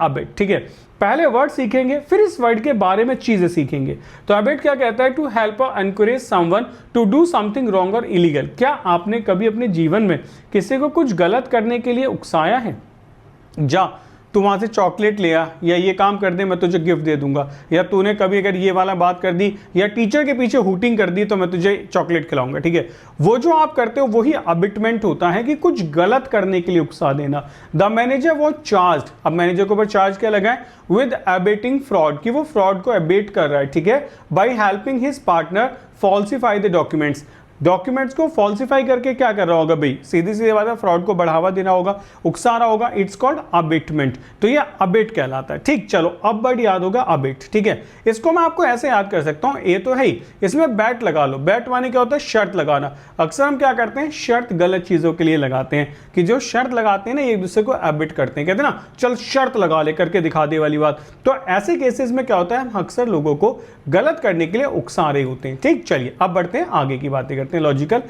A bit, ठीक है। पहले वर्ड सीखेंगे, फिर इस वर्ड के बारे में चीजें सीखेंगे। तो अबिट क्या कहता है? टू हेल्प और encourage someone to do something wrong और इलीगल। क्या आपने कभी अपने जीवन में किसी को कुछ गलत करने के लिए उकसाया है? जा तू वहां से चॉकलेट ले आ, या ये काम कर दे मैं तुझे गिफ्ट दे दूंगा, या तूने कभी अगर ये वाला बात कर दी या टीचर के पीछे हूटिंग कर दी तो मैं तुझे चॉकलेट खिलाऊंगा, ठीक है। वो जो आप करते हो वही अबिटमेंट होता है कि कुछ गलत करने के लिए उकसा देना। द मैनेजर वो चार्ज, अब मैनेजर के ऊपर चार्ज क्या लगा है? विद अबेटिंग फ्रॉड, कि वो फ्रॉड को अबेट कर रहा है, ठीक है, by helping his partner falsify the documents. Documents को फॉल्सिफाई करके क्या कर रहा होगा भाई? सीधी सीधी बात है, फ्रॉड को बढ़ावा देना होगा, उकसा रहा होगा। It's called abetment. तो ये अबेट कहलाता है, ठीक। चलो अब वर्ड याद होगा अबेट, ठीक है। इसको मैं आपको ऐसे याद कर सकता हूं, ए तो है ही, इसमें बैट लगा लो। बैट माने क्या होता है? शर्त लगाना। अक्सर हम क्या करते हैं? शर्त गलत चीजों के लिए लगाते हैं, कि जो शर्त लगाते हैं ना एक दूसरे को अबेट करते हैं, कहते हैं ना चल शर्त लगा ले, करके दिखा दे वाली बात। तो ऐसे केसेस में क्या होता है? हम अक्सर लोगों को गलत करने के लिए उकसा रहे होते हैं, ठीक। चलिए अब बढ़ते हैं, आगे की बातें करते हैं, लॉजिकल।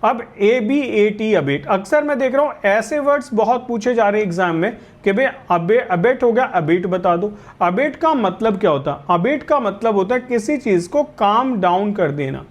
अब ABAT अबेट, अक्सर मैं देख रहा हूं ऐसे वर्ड्स बहुत पूछे जा रहे हैं एग्जाम में कि भाई अबेट हो गया, अबेट बता दो। अबेट का मतलब क्या होता है? अबेट का मतलब होता है किसी चीज को काम डाउन कर देना,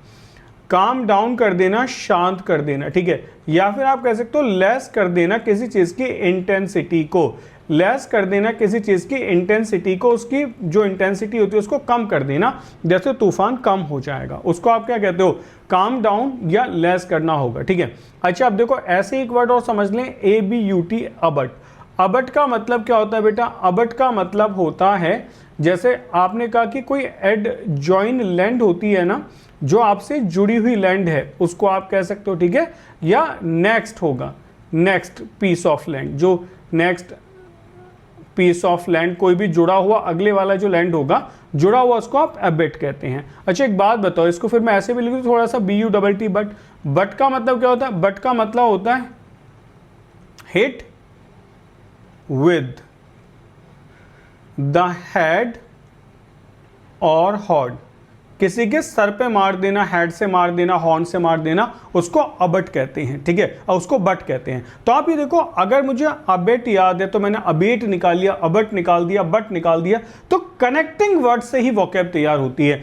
काम डाउन कर देना, शांत कर देना, ठीक है। या फिर आप कह सकते हो लेस कर देना किसी चीज की इंटेंसिटी को, लेस कर देना किसी चीज की इंटेंसिटी को, उसकी जो इंटेंसिटी होती है उसको कम कर देना। जैसे तूफान कम हो जाएगा, उसको आप क्या कहते हो? काम डाउन या लेस करना होगा, ठीक है। अच्छा अब देखो ऐसे एक वर्ड और समझ लें, ABUT अबट। अबट का मतलब क्या होता है बेटा? अबट का मतलब होता है, जैसे आपने कहा कि कोई एड जॉइन लैंड होती है ना, जो आपसे जुड़ी हुई लैंड है, उसको आप कह सकते हो, ठीक है। या नेक्स्ट होगा, नेक्स्ट पीस ऑफ लैंड, जो नेक्स्ट पीस ऑफ लैंड, कोई भी जुड़ा हुआ अगले वाला जो लैंड होगा जुड़ा हुआ, उसको आप अबेट कहते हैं। अच्छा एक बात बताओ, इसको फिर मैं ऐसे भी लिखूं थोड़ा सा, BUTT बट। बट का मतलब क्या होता है? बट का मतलब होता है हिट विद द हेड और हॉर्न, किसी के सर पे मार देना, हेड से मार देना, हॉर्न से मार देना, उसको अबट कहते हैं, ठीक है, और उसको बट कहते हैं। तो आप ये देखो, अगर मुझे अबेट याद है तो मैंने अबेट निकाल लिया, अबट निकाल दिया, बट निकाल दिया, तो कनेक्टिंग वर्ड से ही वोकैब तैयार होती है।